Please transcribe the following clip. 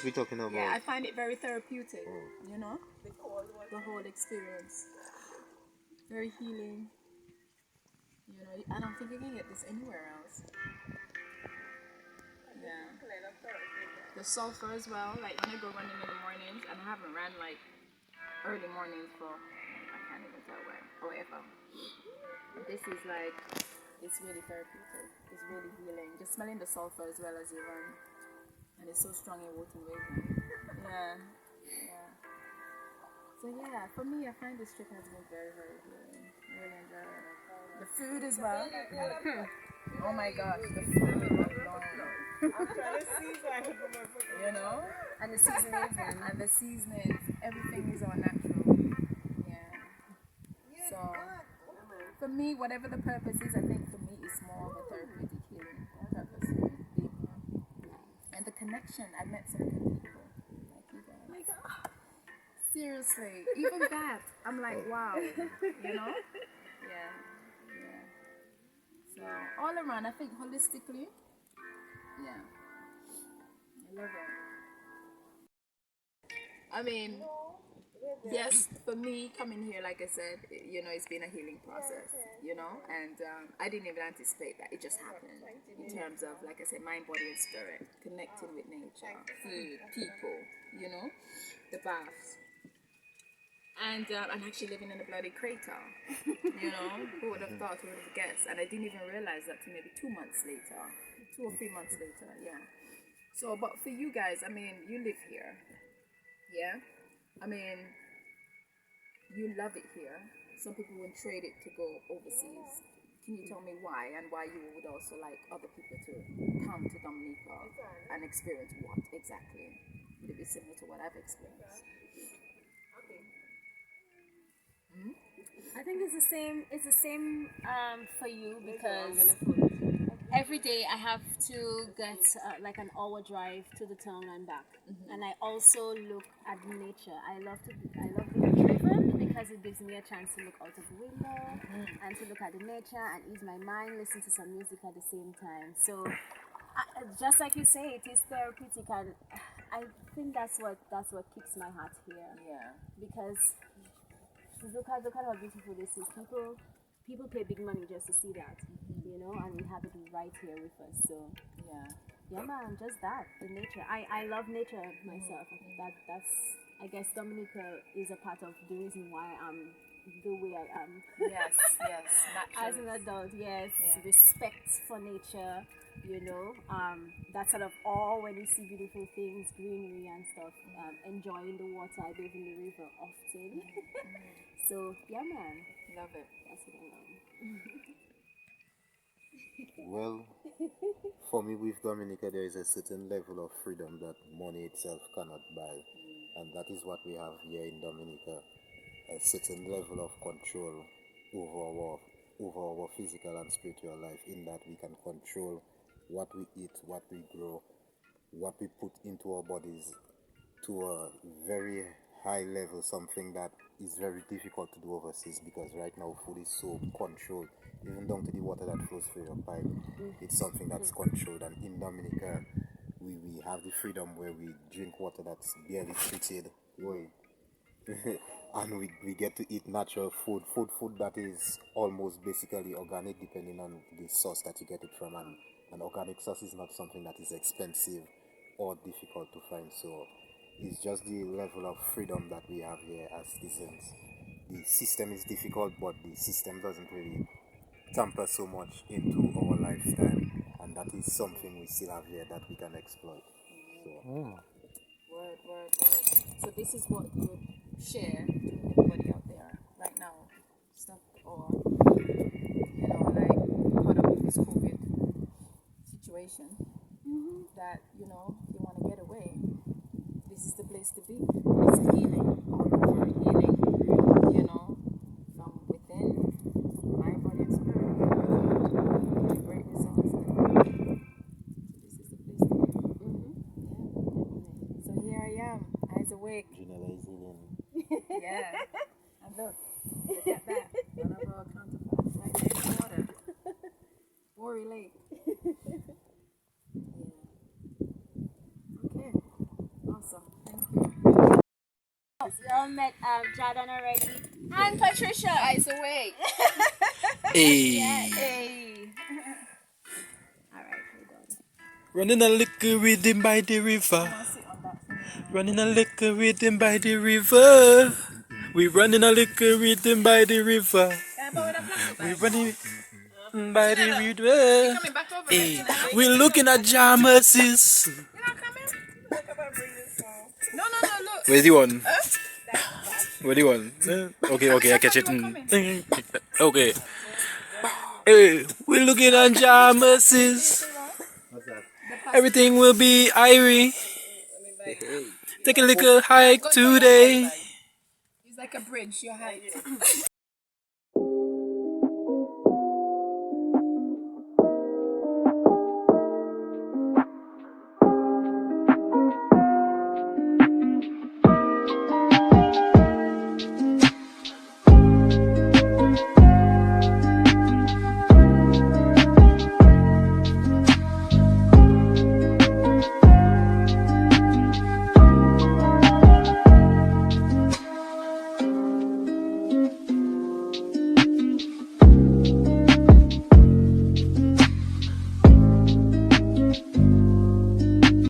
we talking about? Yeah, I find it very therapeutic. You know, the whole experience, very healing. You know, I don't think you can get this anywhere else. Yeah. The sulfur as well. Like when I go running in the mornings, and I haven't ran like early mornings for I can't even tell where or wherever. This is like it's really therapeutic. It's really healing. Just smelling the sulfur as well as you run, and it's so strong in Wotan wavelength. Yeah, yeah. So yeah, for me, I find this trip has been very, very healing. Really enjoy it. The food as well. Oh my gosh, the food alone. I'm trying to see so I can put my foot in. You know? And the seasonings And the seasonings, everything is all natural. Yeah. So, for me, whatever the purpose is, I think for me it's more of a therapeutic healing purpose for me being here. And the connection, I met some good people. Like you guys. my God. Seriously, even that, I'm like, wow, you know? Yeah, yeah. So, all around, I think holistically, yeah, I love it. I mean, yes, for me, coming here, like I said, you know, it's been a healing process, you know, and I didn't even anticipate that. It just happened in terms of, like I said, mind, body, and spirit, connecting with nature, food, people, you know, the baths. And I'm actually living in a bloody crater, you know, who would have thought, who would have guessed? And I didn't even realize that till maybe 2 months later, 2 or 3 months later, yeah. So, but for you guys, I mean, you live here, yeah? I mean, you love it here. Some people would trade it to go overseas. Can you tell me why, and why you would also like other people to come to Dominica and experience what exactly? Would it be similar to what I've experienced? I think it's the same. It's the same for you because every day I have to get like an hour drive to the town and back, and I also look at nature. I love being driven because it gives me a chance to look out of the window and to look at the nature and ease my mind, listen to some music at the same time. So, just like you say, it is therapeutic, and I think that's what keeps my heart here. Yeah. Because look at how beautiful this is. People pay big money just to see that, you know, and we have it right here with us. So yeah, man, just that, the nature. I love nature myself. I think that's I guess Dominica is a part of the reason why I'm the way I am. Yes, yes. As an adult, yes, respect for nature, you know, that sort of awe when you see beautiful things, greenery and stuff, enjoying the water. I bathe in the river often. So, yeah, man. Love it. That's what I love. Well, for me with Dominica, there is a certain level of freedom that money itself cannot buy. And that is what we have here in Dominica. A certain level of control over our physical and spiritual life, in that we can control what we eat, what we grow, what we put into our bodies to a very high level, something that is very difficult to do overseas, because right now food is so controlled, even down to the water that flows through your pipe. It's something that's controlled, and in Dominica we have the freedom where we drink water that's barely treated. And we get to eat natural food that is almost basically organic, depending on the source that you get it from. And organic sauce is not something that is expensive or difficult to find. So it's just the level of freedom that we have here as citizens. The system is difficult, but the system doesn't really tamper so much into our lifestyle, and that is something we still have here that we can exploit. So. Word. So this is what you would share to everybody out there right now, stuff, or you know, like caught up with this COVID situation. That, you know, if you want to get away, this is the place to be. It's healing, all healing, you know, from within, mind, body, and spirit. Great results there. So this is the place to be. Yeah. So here I am, eyes awake. Yeah. And look at that. One of our counterparts right there in the water. Worry Lake. Yeah. Okay. Awesome. We all met Jordan already. And Patricia, eyes away. Hey. Hey. Alright, we're done. Running a little rhythm by the river. Running a little rhythm by the river. We running a little rhythm by the river. We running by the river. Coming back over Hey, there. we're looking at Jamerses. You're not coming? No, look. Where's the one? Where's the one? Okay, I catch it. Okay. Hey, we're looking at Jamerses. Everything will be irie. Take a little hike today. It's like a bridge. Your height.